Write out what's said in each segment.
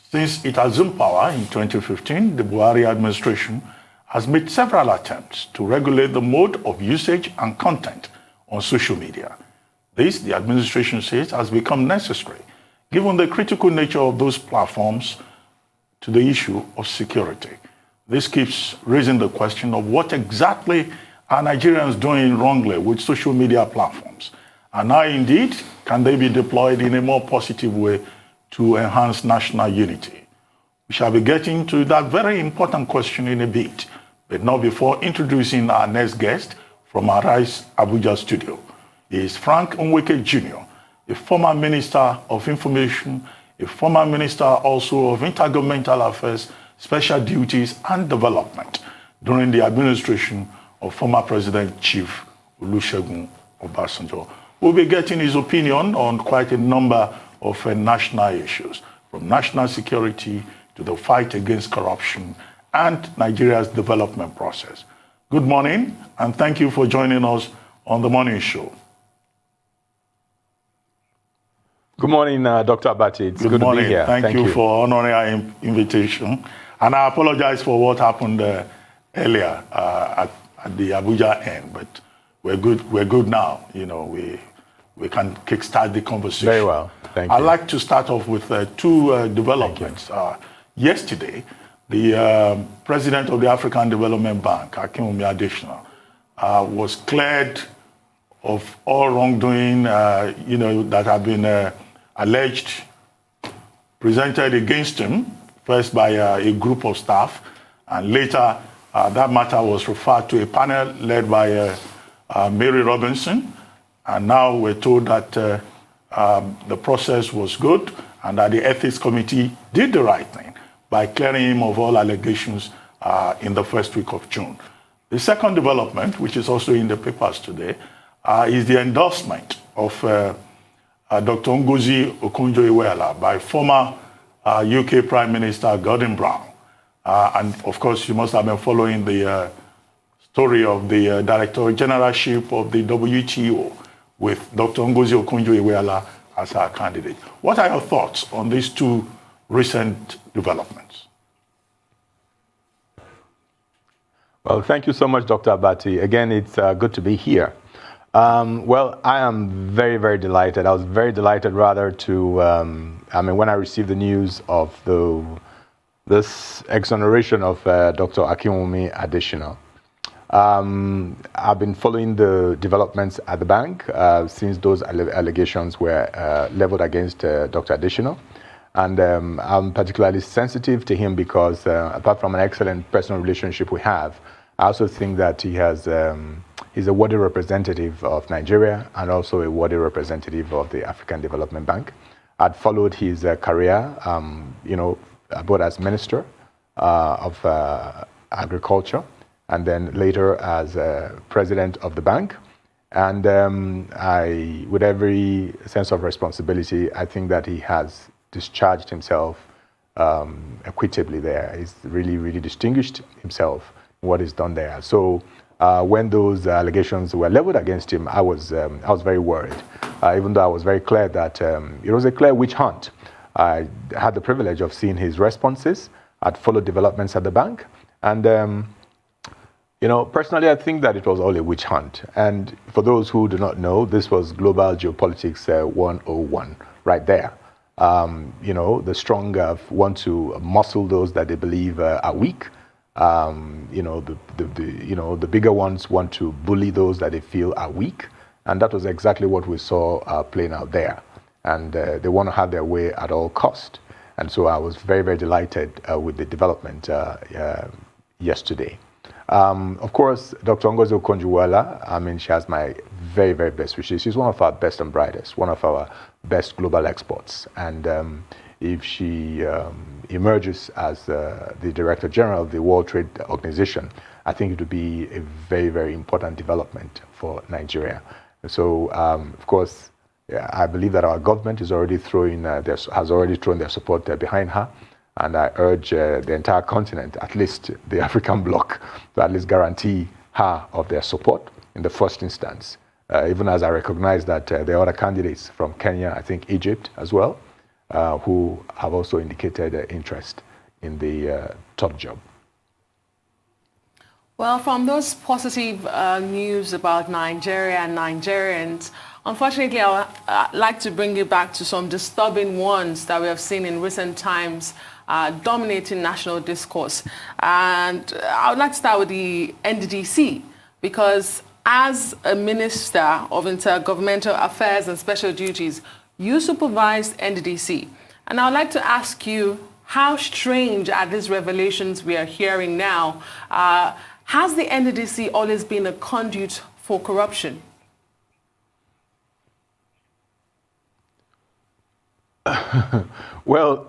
Since it assumed power in 2015, the Buhari administration has made several attempts to regulate the mode of usage and content on social media. This, the administration says, has become necessary given the critical nature of those platforms to the issue of security. This keeps raising the question of what exactly are Nigerians doing wrongly with social media platforms? And how indeed can they be deployed in a more positive way to enhance national unity? We shall be getting to that very important question in a bit, but not before introducing our next guest from our Rise Abuja studio. He is Frank Nweke Junior, a former Minister of Information, a former Minister also of Intergovernmental Affairs, Special Duties and Development during the administration of former President Chief Olusegun Obasanjo. We'll be getting his opinion on quite a number of national issues, from national security to the fight against corruption and Nigeria's development process. Good morning, and thank you for joining us on the morning show. Good morning, Dr. Abati. It's good morning. To be here. Thank you for honoring our invitation. And I apologize for what happened earlier at the Abuja end, but we're good now. You know, we can kickstart the conversation. Very well. Thank you. I'd like to start off with two developments. Yesterday, the president of the African Development Bank, Akinwumi Adesina, was cleared of all wrongdoing, that have been alleged, presented against him, first by a group of staff, and later that matter was referred to a panel led by Mary Robinson, and now we're told that the process was good and that the ethics committee did the right thing by clearing him of all allegations in the first week of June. The second development, which is also in the papers today, is the endorsement of Dr. Ngozi Okonjo-Iweala by former UK Prime Minister Gordon Brown. And of course, you must have been following the story of the Director Generalship of the WTO with Dr. Ngozi Okonjo-Iweala as our candidate. What are your thoughts on these two recent developments? Well, thank you so much, Dr. Abati. Again, it's good to be here. Well, I am very, very delighted. I was very delighted, rather, to, when I received the news of this exoneration of Dr. Akinwumi Adesina. I've been following the developments at the bank since those allegations were leveled against Dr. Adesina. And I'm particularly sensitive to him because, apart from an excellent personal relationship we have, I also think that he's a worthy representative of Nigeria and also a worthy representative of the African Development Bank. I'd followed his career, both as Minister of Agriculture and then later as President of the bank. And with every sense of responsibility, I think that he has discharged himself equitably there. He's really, really distinguished himself in what he's done there. So when those allegations were leveled against him, I was very worried, even though I was very clear that it was a clear witch hunt. I had the privilege of seeing his responses. I'd followed developments at the bank. And, personally, I think that it was all a witch hunt. And for those who do not know, this was Global Geopolitics 101 right there. The strong want to muscle those that they believe are weak. The bigger ones want to bully those that they feel are weak. And that was exactly what we saw playing out there. And they want to have their way at all cost. And so I was very, very delighted with the development yesterday. Of course, Dr. Ngozi Okonjo-Iweala, she has my very, very best wishes. She's one of our best and brightest, one of our best global exports. And if she emerges as the Director General of the World Trade Organization, I think it would be a very, very important development for Nigeria. So, of course, I believe that our government is already has already thrown their support behind her. And I urge the entire continent, at least the African bloc, to at least guarantee her of their support in the first instance. Even as I recognize that there are other candidates from Kenya, I think Egypt as well, who have also indicated interest in the top job. Well, from those positive news about Nigeria and Nigerians, unfortunately, I'd like to bring you back to some disturbing ones that we have seen in recent times dominating national discourse. And I would like to start with the NDDC, because as a Minister of Intergovernmental Affairs and Special Duties, you supervised NDDC. And I would like to ask you, how strange are these revelations we are hearing now? Has the NDDC always been a conduit for corruption? Well,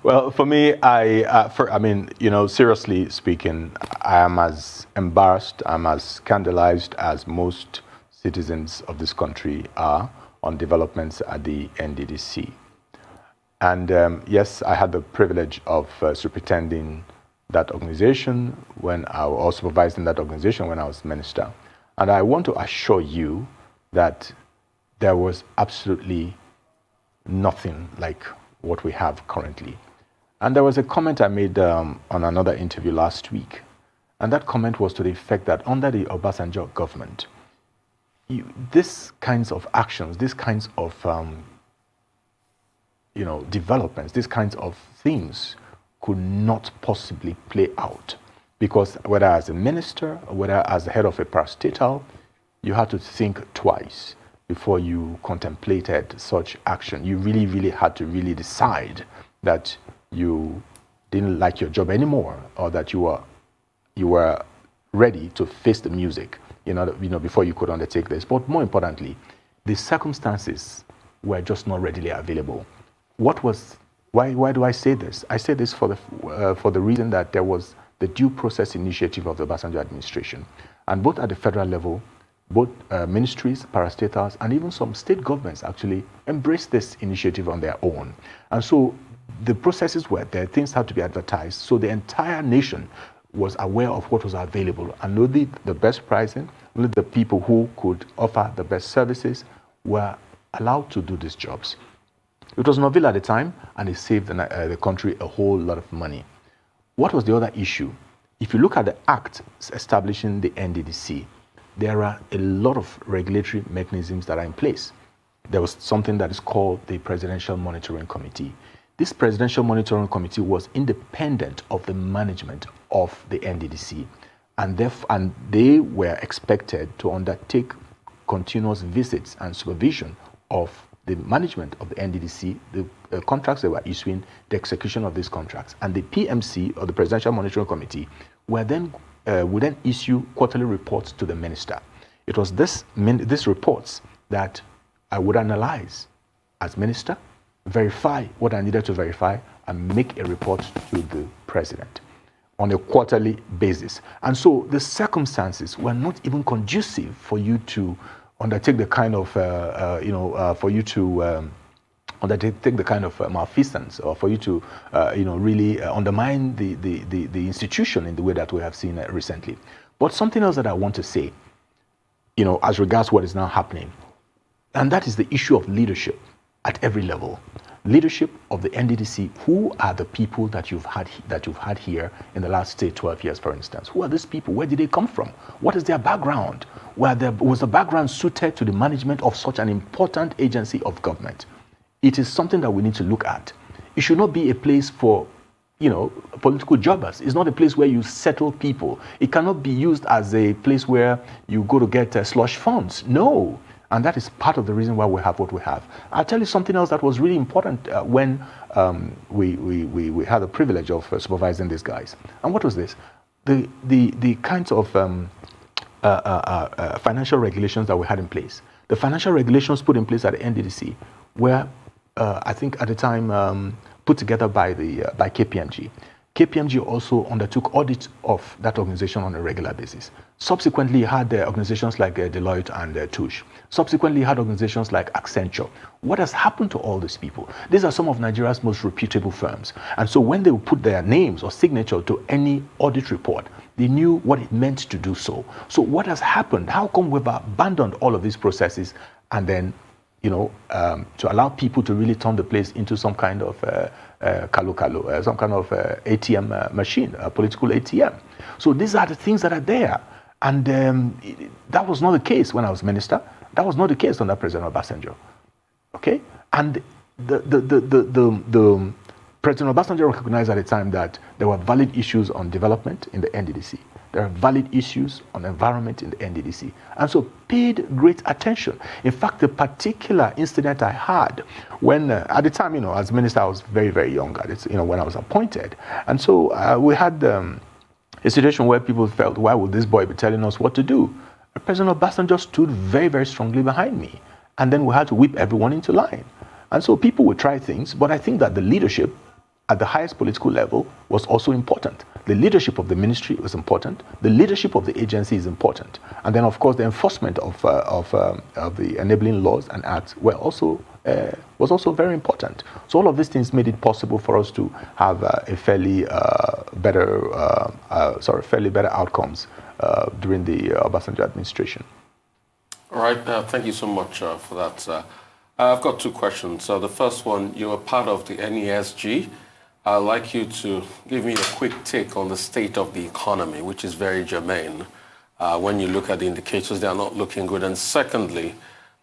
well, for me, I mean, you know, seriously speaking, I am as embarrassed, I'm as scandalized as most citizens of this country are on developments at the NDDC. And yes, I had the privilege of superintending that organization or supervising that organization when I was minister. And I want to assure you that there was absolutely nothing like what we have currently. And there was a comment I made on another interview last week. And that comment was to the effect that under the Obasanjo government, these kinds of actions, these kinds of developments, these kinds of things could not possibly play out, because whether as a minister or whether as the head of a parastatal, you had to think twice before you contemplated such action. You really, really had to really decide that you didn't like your job anymore, or that you were ready to face the music, before you could undertake this. But more importantly, the circumstances were just not readily available. Why do I say this? I say this for the reason that there was the due process initiative of the Obasanjo administration, and both at the federal level, both ministries, parastatals, and even some state governments actually embraced this initiative on their own. And so the processes were there, things had to be advertised, so the entire nation was aware of what was available, and only the best pricing, only the people who could offer the best services were allowed to do these jobs. It was novel at the time, and it saved the country a whole lot of money. What was the other issue? If you look at the act establishing the NDDC, there are a lot of regulatory mechanisms that are in place. There was something that is called the Presidential Monitoring Committee. This Presidential Monitoring Committee was independent of the management of the NDDC, and they were expected to undertake continuous visits and supervision of the management of the NDDC, the contracts they were issuing, the execution of these contracts. And the PMC, or the Presidential Monitoring Committee, would then issue quarterly reports to the minister. It was these reports that I would analyze as minister, verify what I needed to verify, and make a report to the president on a quarterly basis. And so the circumstances were not even conducive for you to undertake the kind of, undertake the kind of malfeasance, or for you to, really undermine the institution in the way that we have seen recently. But something else that I want to say, as regards what is now happening, and that is the issue of leadership at every level. Leadership of the NDDC. Who are the people that you've had here in the last, say, 12 years, for instance? Who are these people? Where did they come from? What is their background? Was the background suited to the management of such an important agency of government? It is something that we need to look at. It should not be a place for, political jobbers. It's not a place where you settle people. It cannot be used as a place where you go to get slush funds. No. And that is part of the reason why we have what we have. I'll tell you something else that was really important when we had the privilege of supervising these guys. And what was this? The kinds of financial regulations that we had in place. The financial regulations put in place at the NDDC were, I think at the time, put together by KPMG. KPMG also undertook audits of that organization on a regular basis. Subsequently, you had organizations like Deloitte and Touche. Subsequently, you had organizations like Accenture. What has happened to all these people? These are some of Nigeria's most reputable firms. And so when they would put their names or signature to any audit report, they knew what it meant to do so. So what has happened? How come we've abandoned all of these processes and then, to allow people to really turn the place into some kind of some kind of ATM machine, a political ATM. So these are the things that are there. And that was not the case when I was minister. That was not the case under President Obasanjo. Okay? And the President Obasanjo recognized at the time that there were valid issues on development in the NDDC. There are valid issues on environment in the NDDC. And so paid great attention. In fact, the particular incident I had when, at the time, as minister, I was very, very young at it, when I was appointed. And so we had a situation where people felt, why would this boy be telling us what to do? President Obasanjo stood very, very strongly behind me. And then we had to whip everyone into line. And so people would try things, but I think that the leadership at the highest political level was also important. The leadership of the ministry was important. The leadership of the agency is important. And then, of course, the enforcement of the enabling laws and acts was also very important. So all of these things made it possible for us to have fairly better outcomes during the Obasanjo administration. All right. Thank you so much for that. I've got two questions. The first one, you are part of the NESG. I'd like you to give me a quick take on the state of the economy, which is very germane. When you look at the indicators, they are not looking good. And secondly,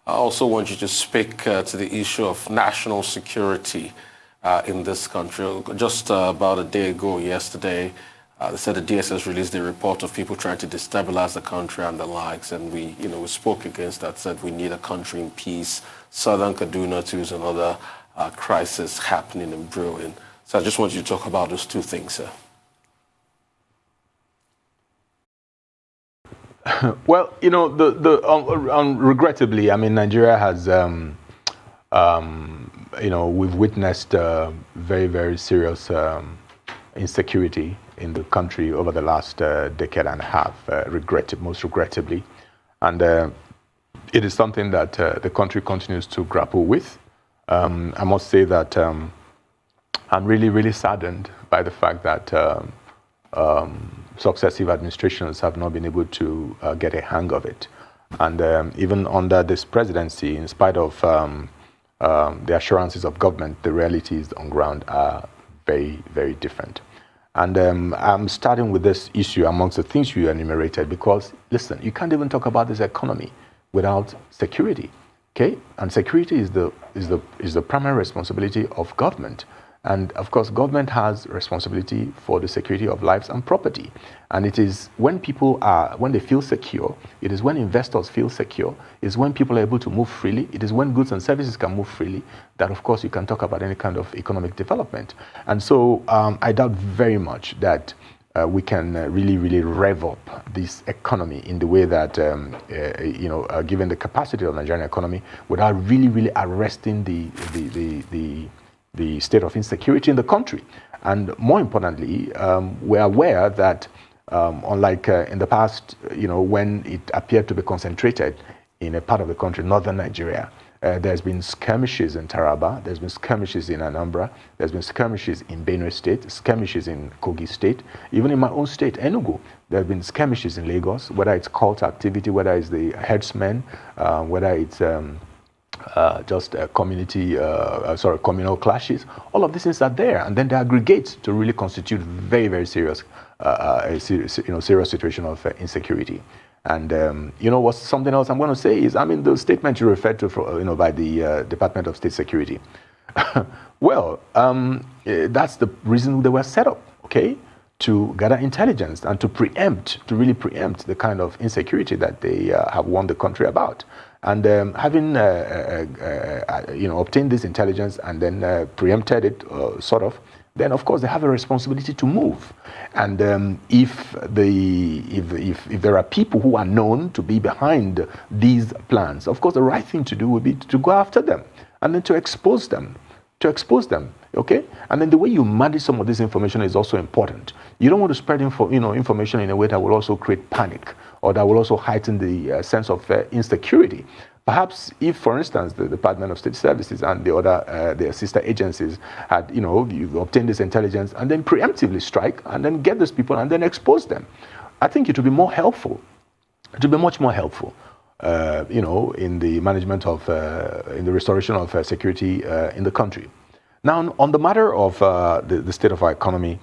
I also want you to speak to the issue of national security in this country. Just about a day ago, yesterday, they said the DSS released a report of people trying to destabilize the country and the likes. And we spoke against that, said we need a country in peace. Southern Kaduna, too, is another crisis happening and brewing. So I just want you to talk about those two things, sir. Well, regrettably, I mean, Nigeria has, we've witnessed very, very serious insecurity in the country over the last decade and a half, most regrettably. And it is something that the country continues to grapple with. I must say that I'm really, really saddened by the fact that successive administrations have not been able to get a hang of it. And even under this presidency, in spite of the assurances of government, the realities on ground are very, very different. And I'm starting with this issue amongst the things you enumerated because, listen, you can't even talk about this economy without security, okay? And security is the primary responsibility of government. And of course, government has responsibility for the security of lives and property. And it is when they feel secure, it is when investors feel secure, it is when people are able to move freely, it is when goods and services can move freely, that of course you can talk about any kind of economic development. And so I doubt very much that we can really, really rev up this economy in the way that, given the capacity of the Nigerian economy, without really, really arresting the state of insecurity in the country. And more importantly, we're aware that unlike in the past, when it appeared to be concentrated in a part of the country, northern Nigeria, there's been skirmishes in Taraba, there's been skirmishes in Anambra, there's been skirmishes in Benue State, skirmishes in Kogi State, even in my own state, Enugu, there have been skirmishes in Lagos, whether it's cult activity, whether it's the herdsmen, whether it's just communal clashes. All of these things are there, and then they aggregate to really constitute very, very serious, serious situation of insecurity. And what's something else I'm going to say is, the statement you referred to, by the Department of State Security. Well, that's the reason they were set up, okay, to gather intelligence and to really preempt the kind of insecurity that they have warned the country about. And having obtained this intelligence and then preempted it, then of course they have a responsibility to move. And if there are people who are known to be behind these plans, of course the right thing to do would be to go after them and then to expose them. Okay? And then the way you manage some of this information is also important. You don't want to spread information in a way that will also create panic or that will also heighten the sense of insecurity. Perhaps if, for instance, the Department of State Services and the other their sister agencies had, you obtained this intelligence and then preemptively strike and then get those people and then expose them, I think it would be more helpful. It would be much more helpful. in the management of, in the restoration of security in the country. Now, on the matter of the state of our economy,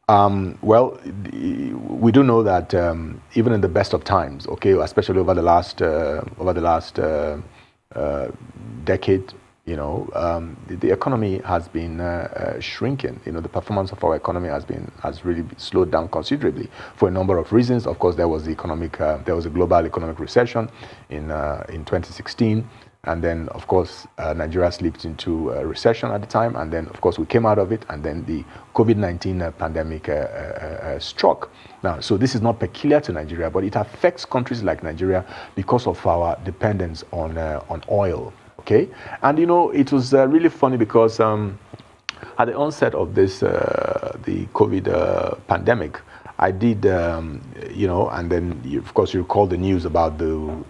well, we do know that even in the best of times, okay, especially over the last decade, the economy has been shrinking. The performance of our economy has really slowed down considerably for a number of reasons. Of course, there was a global economic recession in 2016. And then, of course, Nigeria slipped into a recession at the time. And then, of course, we came out of it. And then the COVID-19 pandemic struck. Now, so this is not peculiar to Nigeria, but it affects countries like Nigeria because of our dependence on oil. Okay? And, it was really funny because at the onset of this, the COVID pandemic, I did, and then, of course, you recall the news about the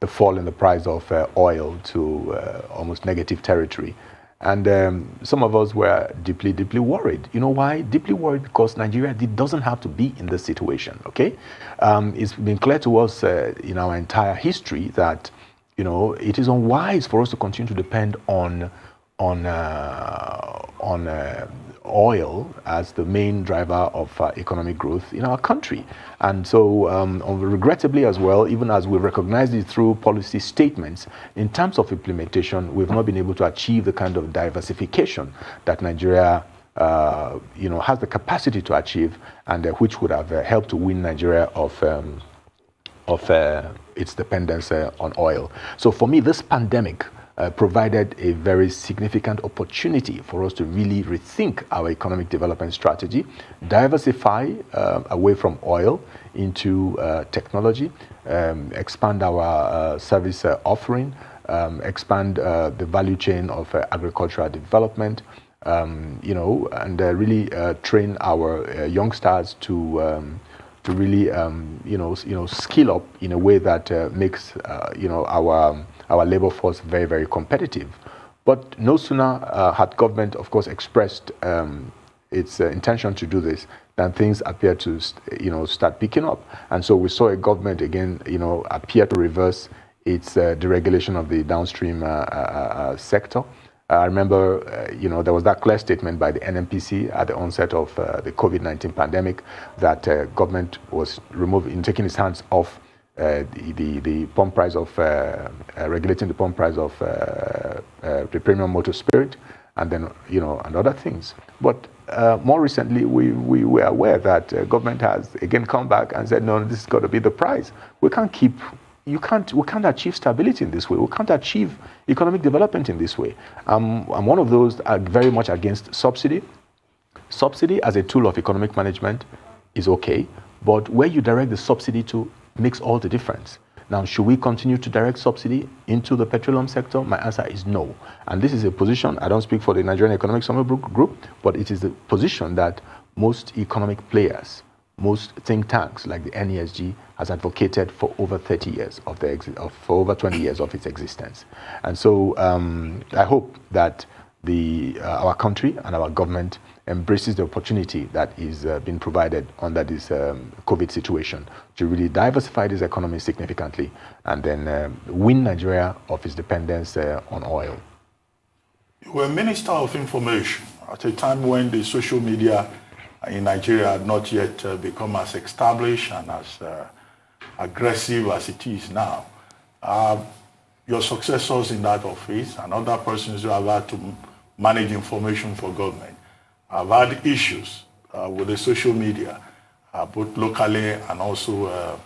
fall in the price of oil to almost negative territory. And some of us were deeply, deeply worried. You know why? Deeply worried because Nigeria doesn't have to be in this situation, okay? It's been clear to us in our entire history that, it is unwise for us to continue to depend on oil as the main driver of economic growth in our country. And so, regrettably as well, even as we recognized it through policy statements, in terms of implementation, we've not been able to achieve the kind of diversification that Nigeria has the capacity to achieve, and which would have helped to win Nigeria of its dependence on oil. So for me, this pandemic provided a very significant opportunity for us to really rethink our economic development strategy, diversify away from oil into technology, expand our service offering, expand the value chain of agricultural development, and really train our youngsters to really, skill up in a way that makes, our labor force very, very competitive. But no sooner had government, of course, expressed its intention to do this than things appear to, start picking up. And so we saw a government again, appear to reverse its deregulation of the downstream sector. I remember, there was that clear statement by the NMPC at the onset of the COVID-19 pandemic that government was taking its hands off the pump price of regulating the pump price of the premium motor spirit, and then and other things. But more recently, we were aware that government has again come back and said, no, this has got to be the price. We can't achieve stability in this way. We can't achieve economic development in this way. I'm one of those that are very much against subsidy. Subsidy as a tool of economic management is okay, but where you direct the subsidy to makes all the difference. Now, should we continue to direct subsidy into the petroleum sector? My answer is no. And this is a position, I don't speak for the Nigerian Economic Summit Group, but it is the position that most economic players, most think tanks like the NESG has advocated for over 30 years for over 20 years of its existence. And so I hope that our country and our government embraces the opportunity that is being provided under this COVID situation to really diversify this economy significantly and then win Nigeria of its dependence on oil. You were Minister of Information at a time when the social media in Nigeria had not yet become as established and as aggressive as it is now. Your successors in that office and other persons who have had to manage information for government have had issues with the social media, both locally and also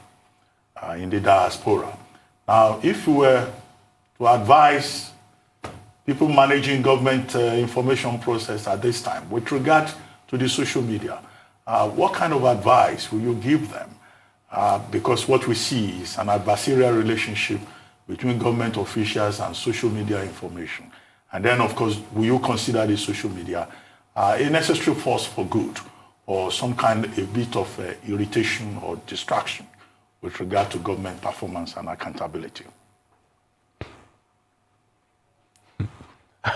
in the diaspora. Now, if you were to advise people managing government information process at this time with regard to the social media, what kind of advice will you give them? Because what we see is an adversarial relationship between government officials and social media information. And then, of course, will you consider the social media a necessary force for good, or a bit of irritation or distraction with regard to government performance and accountability?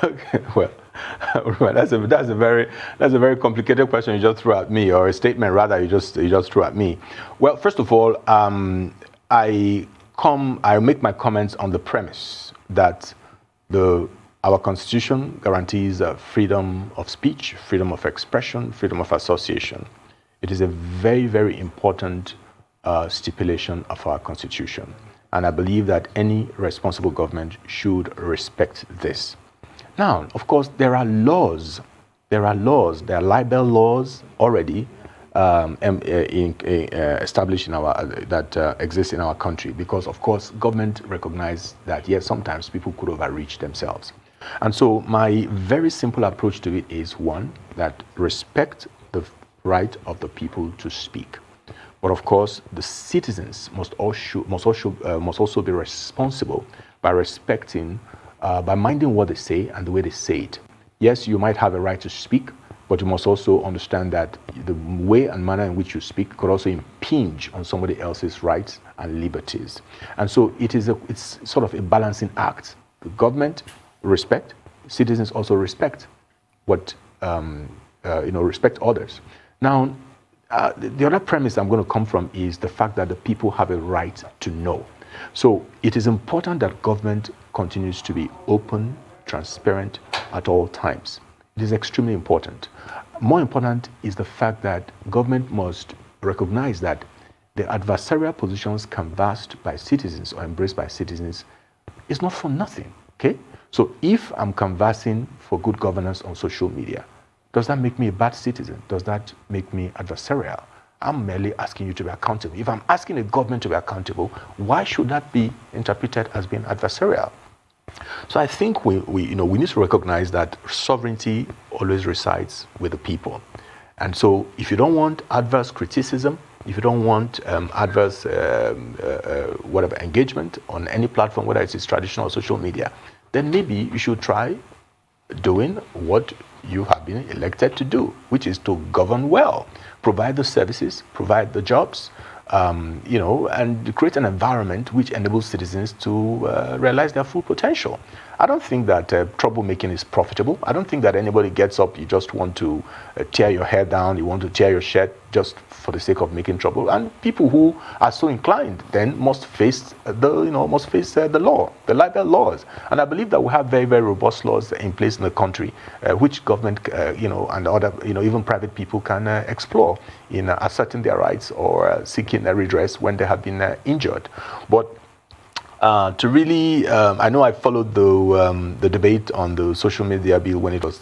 Okay, well, that's a very complicated question you just threw at me, or a statement rather you just threw at me. Well, first of all, I make my comments on the premise that our Constitution guarantees freedom of speech, freedom of expression, freedom of association. It is a very, very important stipulation of our Constitution. And I believe that any responsible government should respect this. Now, of course, there are laws. There are libel laws already established in that exist in our country, because, of course, government recognize that, yes, sometimes people could overreach themselves. And so my very simple approach to it is, one, that respect the right of the people to speak. But of course, the citizens must also be responsible by respecting, by minding what they say and the way they say it. Yes, you might have a right to speak, but you must also understand that the way and manner in which you speak could also impinge on somebody else's rights and liberties. And so it's sort of a balancing act. The government respect, citizens also respect respect others. Now, the other premise I'm going to come from is the fact that the people have a right to know. So it is important that government continues to be open, transparent at all times. It is extremely important. More important is the fact that government must recognize that the adversarial positions canvassed by citizens or embraced by citizens is not for nothing, okay? So if I'm canvassing for good governance on social media, does that make me a bad citizen? Does that make me adversarial? I'm merely asking you to be accountable. If I'm asking a government to be accountable, why should that be interpreted as being adversarial? So I think we need to recognize that sovereignty always resides with the people. And so if you don't want adverse criticism, if you don't want adverse engagement on any platform, whether it's traditional or social media, then maybe you should try doing what you have been elected to do, which is to govern well, provide the services, provide the jobs, and create an environment which enables citizens to realize their full potential. I don't think that troublemaking is profitable. I don't think that anybody gets up, you just want to tear your hair down, you want to tear your shirt just for the sake of making trouble. And people who are so inclined then must face the law, the libel laws. And I believe that we have very, very robust laws in place in the country, which government, and other, even private people can explore in asserting their rights or seeking a redress when they have been injured. But to really, I know I followed the debate on the social media bill when it was,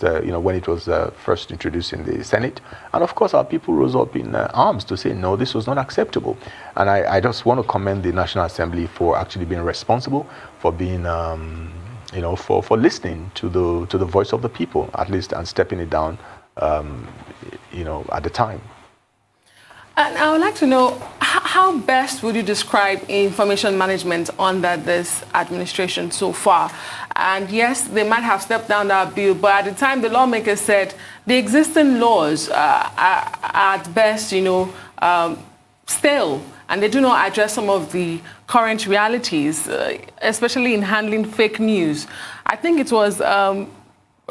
first introduced in the Senate, and of course our people rose up in arms to say no, this was not acceptable. And I just want to commend the National Assembly for actually being responsible, for being, for listening to the voice of the people at least, and stepping it down, at the time. And I would like to know, how best would you describe information management under this administration so far? And yes, they might have stepped down that bill, but at the time the lawmakers said the existing laws are at best, stale, and they do not address some of the current realities, especially in handling fake news. I think it was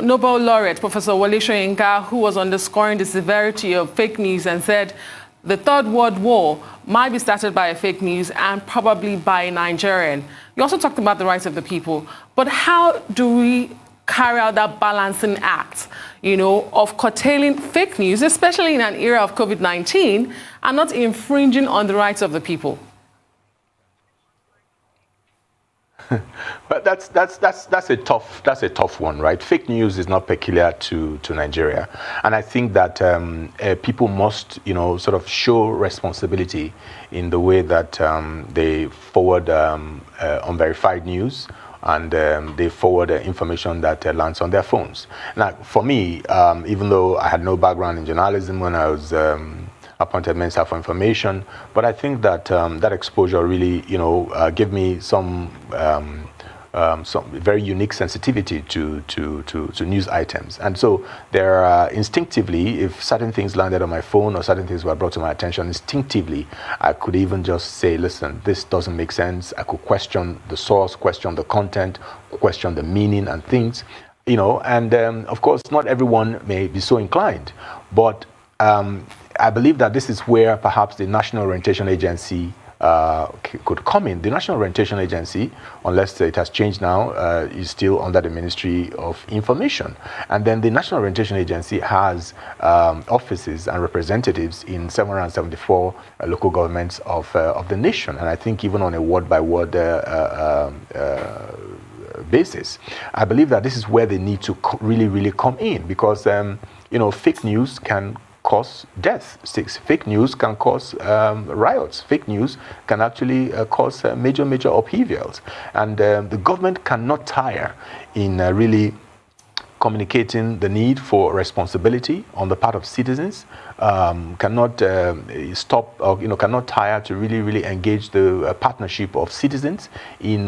Nobel laureate Professor Wole Soyinka who was underscoring the severity of fake news and said, the Third World War might be started by a fake news and probably by a Nigerian. You also talked about the rights of the people, but how do we carry out that balancing act, of curtailing fake news, especially in an era of COVID-19, and not infringing on the rights of the people? But that's a tough one, right? Fake news is not peculiar to Nigeria, and I think that people must sort of show responsibility in the way that they forward unverified news, and they forward information that lands on their phones. Now, for me, even though I had no background in journalism when I was appointed Minister for Information, but I think that that exposure really, gave me some very unique sensitivity to news items. And so there are instinctively, if certain things landed on my phone or certain things were brought to my attention, instinctively, I could even just say, listen, this doesn't make sense. I could question the source, question the content, question the meaning and things, and of course, not everyone may be so inclined, but I believe that this is where perhaps the National Orientation Agency could come in. The National Orientation Agency, unless it has changed now, is still under the Ministry of Information. And then the National Orientation Agency has offices and representatives in 774 local governments of the nation. And I think even on a word-by-word basis, I believe that this is where they need to really come in, because fake news can cause death. Fake news can cause riots. Fake news can actually cause major upheavals. And the government cannot tire in really communicating the need for responsibility on the part of citizens, cannot stop, or cannot tire to really engage the partnership of citizens in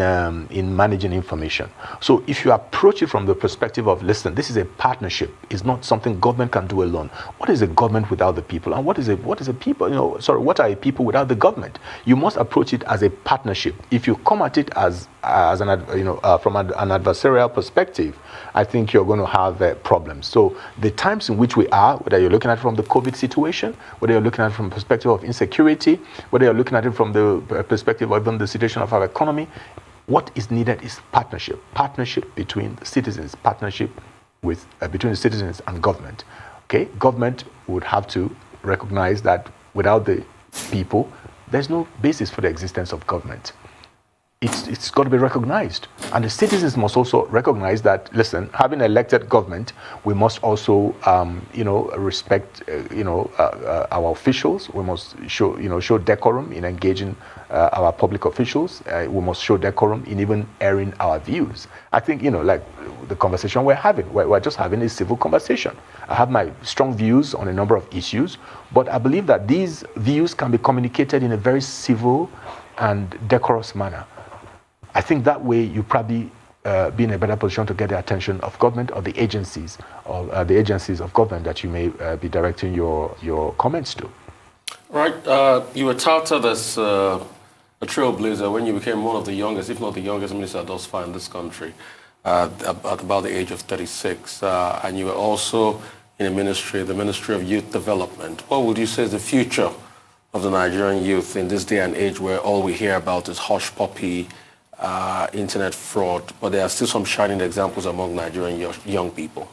managing information. So if you approach it from the perspective of, listen, this is a partnership, it's not something government can do alone. What is a government without the people, and what is a people? What are a people without the government? You must approach it as a partnership. If you come at it as from an adversarial perspective, I think you're going to have problems. So the times in which we are, whether you're looking at it from the COVID situation, whether you're looking at it from the perspective of insecurity, whether you're looking at it from the perspective of even the situation of our economy, what is needed is partnership. Partnership between the citizens, partnership with between the citizens and government. Okay, government would have to recognize that without the people, there's no basis for the existence of government. It's got to be recognized, and the citizens must also recognize that, listen, having elected government, we must also respect our officials. We must show decorum in engaging our public officials. We must show decorum in even airing our views. I think like the conversation we're just having a civil conversation. I have my strong views on a number of issues, but I believe that these views can be communicated in a very civil and decorous manner. I think that way you probably be in a better position to get the attention of government or the agencies of government that you may be directing your comments to. Right. You were touted as a trailblazer when you became one of the youngest, if not the youngest minister thus far in this country, at about the age of 36. And you were also in the Ministry of Youth Development. What would you say is the future of the Nigerian youth in this day and age where all we hear about is hush puppy, internet fraud, but there are still some shining examples among Nigerian young people?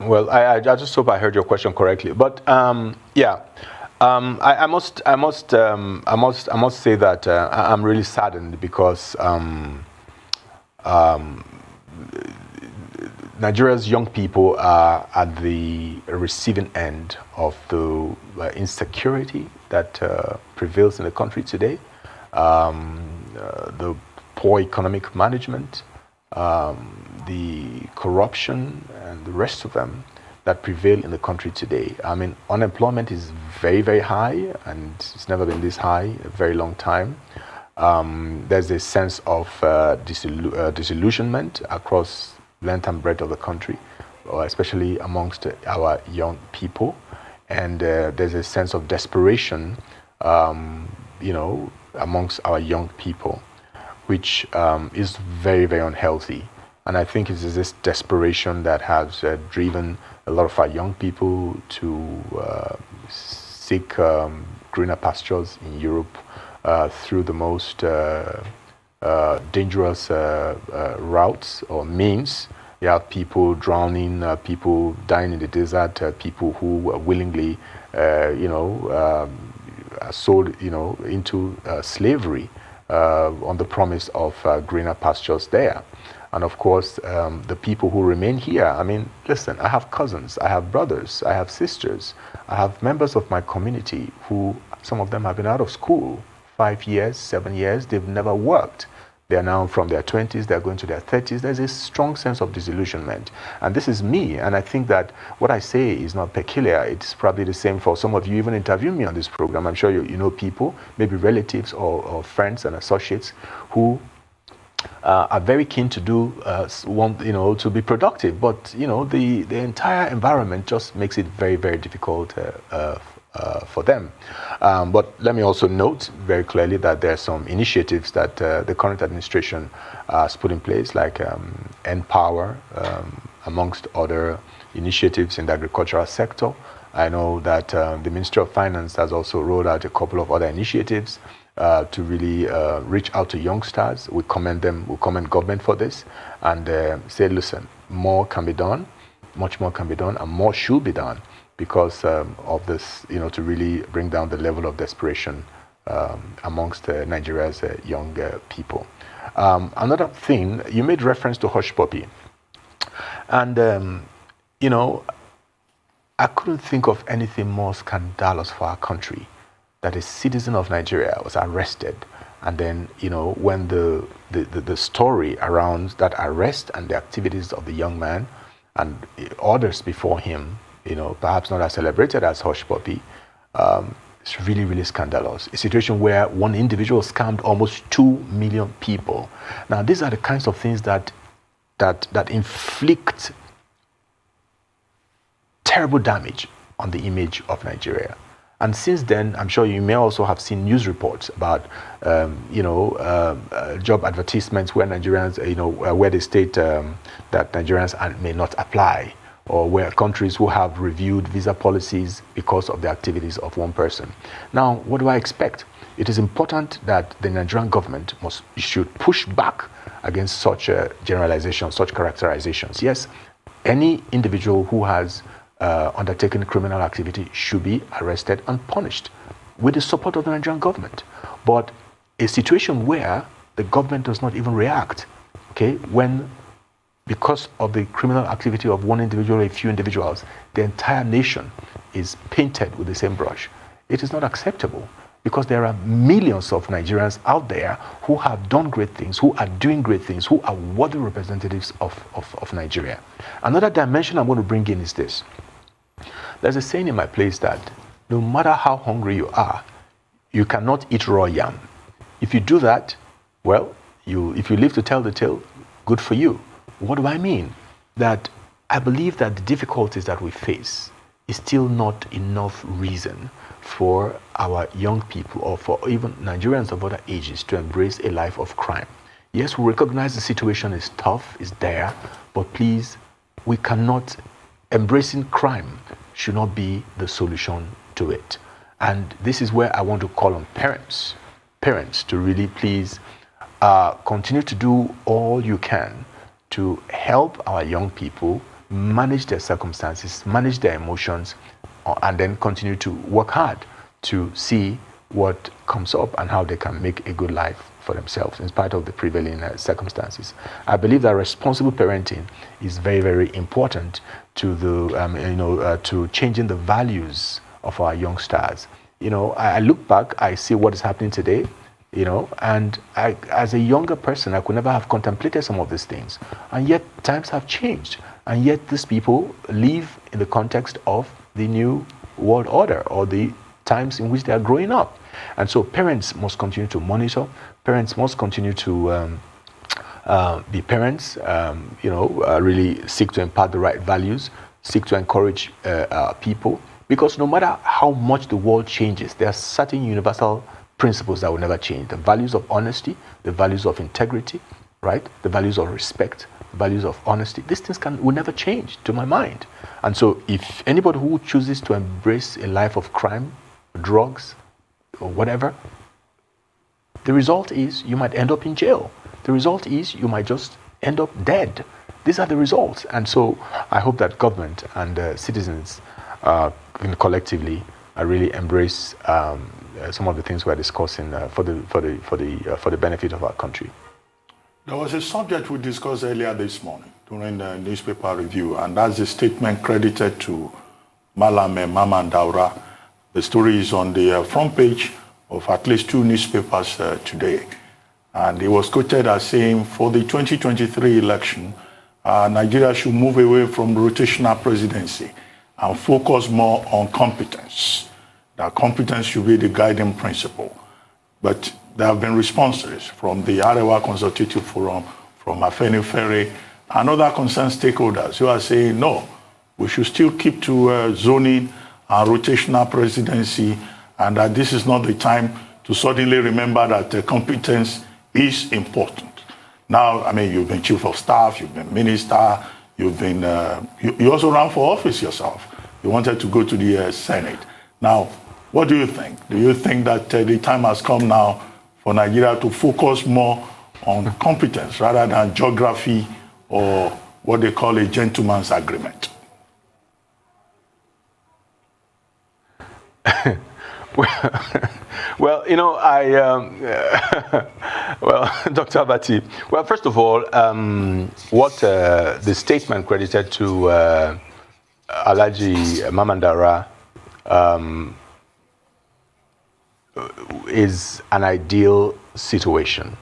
Well, I just hope I heard your question correctly. But I must say that I'm really saddened because Nigeria's young people are at the receiving end of the insecurity that prevails in the country today, the poor economic management, the corruption, and the rest of them that prevail in the country today. I mean, unemployment is very, very high, and it's never been this high in a very long time. There's a sense of disillusionment across length and breadth of the country, especially amongst our young people, and there's a sense of desperation, amongst our young people, which is very, very unhealthy. And I think it is this desperation that has driven a lot of our young people to seek greener pastures in Europe through the most dangerous routes or means. You have people drowning, people dying in the desert, people who willingly, are sold, into slavery on the promise of greener pastures there. And of course, the people who remain here, I mean, listen, I have cousins, I have brothers, I have sisters, I have members of my community who, some of them have been out of school 5 years, 7 years, they've never worked. They are now from their 20s, they're going to their 30s. There's a strong sense of disillusionment. And this is me, and I think that what I say is not peculiar. It's probably the same for some of you even interviewing me on this program. I'm sure you know people, maybe relatives or friends and associates who are very keen to to be productive, but the entire environment just makes it very, very difficult for them. But let me also note very clearly that there are some initiatives that the current administration has put in place, like Empower amongst other initiatives in the agricultural sector. I know that the Ministry of Finance has also rolled out a couple of other initiatives to really reach out to youngsters. We commend them, we commend government for this, and say, listen, more can be done, much more can be done, and more should be done because of this, to really bring down the level of desperation amongst Nigeria's young people. Another thing, you made reference to hush puppy, and I couldn't think of anything more scandalous for our country that a citizen of Nigeria was arrested, and then when the story around that arrest and the activities of the young man and others before him, perhaps not as celebrated as hush puppy, it's really, really scandalous. A situation where one individual scammed almost 2 million people. Now, these are the kinds of things that inflict terrible damage on the image of Nigeria. And since then, I'm sure you may also have seen news reports about, job advertisements where Nigerians, where they state that Nigerians may not apply, or where countries who have reviewed visa policies because of the activities of one person. Now, what do I expect? It is important that the Nigerian government should push back against such generalizations, such characterizations. Yes, any individual who has undertaken criminal activity should be arrested and punished with the support of the Nigerian government. But a situation where the government does not even react, when because of the criminal activity of one individual or a few individuals, the entire nation is painted with the same brush, it is not acceptable, because there are millions of Nigerians out there who have done great things, who are doing great things, who are worthy representatives of Nigeria. Another dimension I'm going to bring in is this. There's a saying in my place that no matter how hungry you are, you cannot eat raw yam. If you do that, well, if you live to tell the tale, good for you. What do I mean? That I believe that the difficulties that we face is still not enough reason for our young people, or for even Nigerians of other ages, to embrace a life of crime. Yes, we recognize the situation is tough, is there, but please, we cannot, embracing crime should not be the solution to it. And this is where I want to call on parents to really please continue to do all you can to help our young people manage their circumstances, manage their emotions, and then continue to work hard to see what comes up and how they can make a good life for themselves in spite of the prevailing circumstances. I believe that responsible parenting is very, very important to the to changing the values of our youngsters. I look back, I see what is happening today, and I, as a younger person, I could never have contemplated some of these things. And yet times have changed. And yet these people live in the context of the new world order, or the times in which they are growing up. And so parents must continue to monitor. Parents must continue to be parents, really seek to impart the right values, seek to encourage people. Because no matter how much the world changes, there are certain universal principles that will never change. The values of honesty, the values of integrity, right? The values of respect, the values of honesty. These things will never change, to my mind. And so if anybody who chooses to embrace a life of crime, drugs, or whatever, the result is you might end up in jail. The result is you might just end up dead. These are the results. And so I hope that government and citizens collectively really embrace some of the things we're discussing for the benefit of our country. There was a subject we discussed earlier this morning during the newspaper review, and that's a statement credited to Malame Mama Daura. The story is on the front page of at least 2 newspapers today. And he was quoted as saying, for the 2023 election, Nigeria should move away from rotational presidency and focus more on competence. That competence should be the guiding principle. But there have been responses from the Arewa Consultative Forum, from Afenifere, and other concerned stakeholders who are saying, no, we should still keep to zoning and rotational presidency, and that this is not the time to suddenly remember that competence is important. Now, I mean, you've been chief of staff, you've been minister, You've been, you also ran for office yourself. You wanted to go to the Senate. Now, what do you think? Do you think that the time has come now for Nigeria to focus more on competence rather than geography or what they call a gentleman's agreement? Well, you know, well, Dr. Abati, well, first of all, what the statement credited to Alhaji Mamandara is an ideal situation.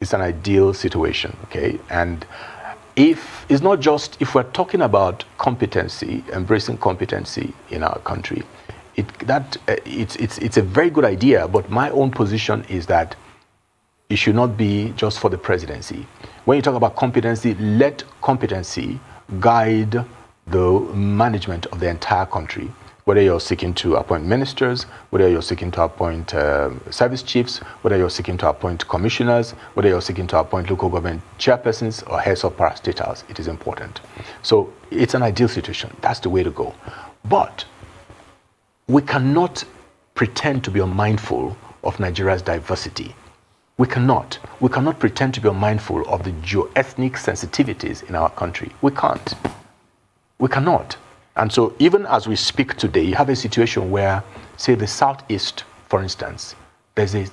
It's an ideal situation, okay? And if it's not just, if we're talking about competency, embracing competency in our country, it's a very good idea, but my own position is that it should not be just for the presidency. When you talk about competency, let competency guide the management of the entire country, whether you're seeking to appoint ministers, whether you're seeking to appoint service chiefs, whether you're seeking to appoint commissioners, whether you're seeking to appoint local government chairpersons or heads of parastatals, it is important. So it's an ideal situation. That's the way to go. But we cannot pretend to be unmindful of Nigeria's diversity. We cannot. We cannot pretend to be unmindful of the geo-ethnic sensitivities in our country. We can't. We cannot. And so even as we speak today, you have a situation where, say, the Southeast, for instance, there's a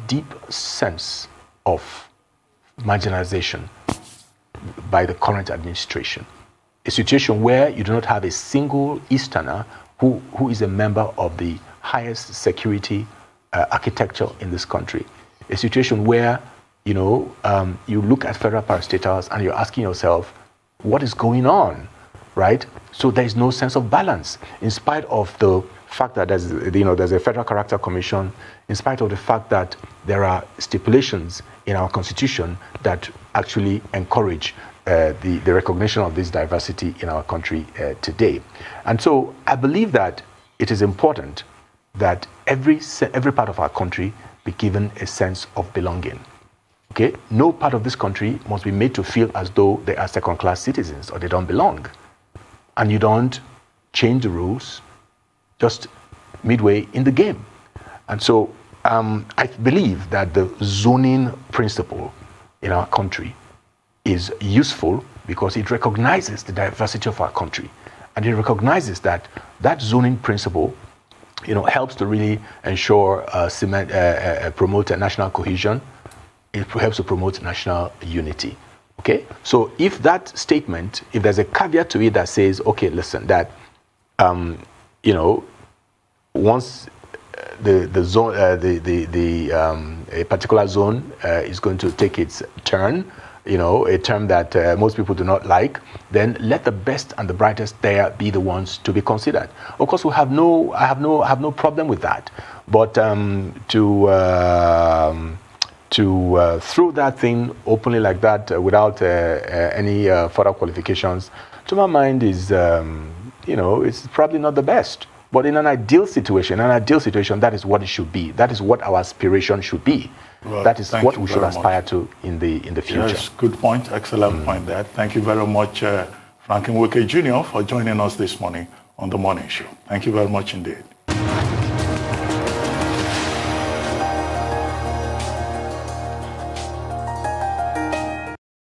deep sense of marginalization by the current administration. A situation where you do not have a single Easterner who is a member of the highest security architecture in this country. A situation where, you know, you look at federal parastatals and you're asking yourself, what is going on, right? So there is no sense of balance, in spite of the fact that there's a Federal Character Commission, in spite of the fact that there are stipulations in our constitution that actually encourage the recognition of this diversity in our country today. And so I believe that it is important that every part of our country be given a sense of belonging. Okay? No part of this country must be made to feel as though they are second-class citizens or they don't belong. And you don't change the rules just midway in the game. And so I believe that the zoning principle in our country is useful because it recognizes the diversity of our country, and it recognizes that zoning principle, you know, helps to really ensure promote national cohesion. It helps to promote national unity. Okay, so if that statement, if there's a caveat to it that says, okay, listen, that you know, once the zone, a particular zone is going to take its turn, you know, a term that most people do not like, then let the best and the brightest there be the ones to be considered. Of course, I have no problem with that. But to throw that thing openly like that without any further qualifications, to my mind is, you know, it's probably not the best. But in an ideal situation, that is what it should be. That is what our aspiration should be. Well, that is what we should aspire to in the future. Yes, good point. Excellent point there. Thank you very much, Nweke Junior, for joining us this morning on The Morning Show. Thank you very much indeed.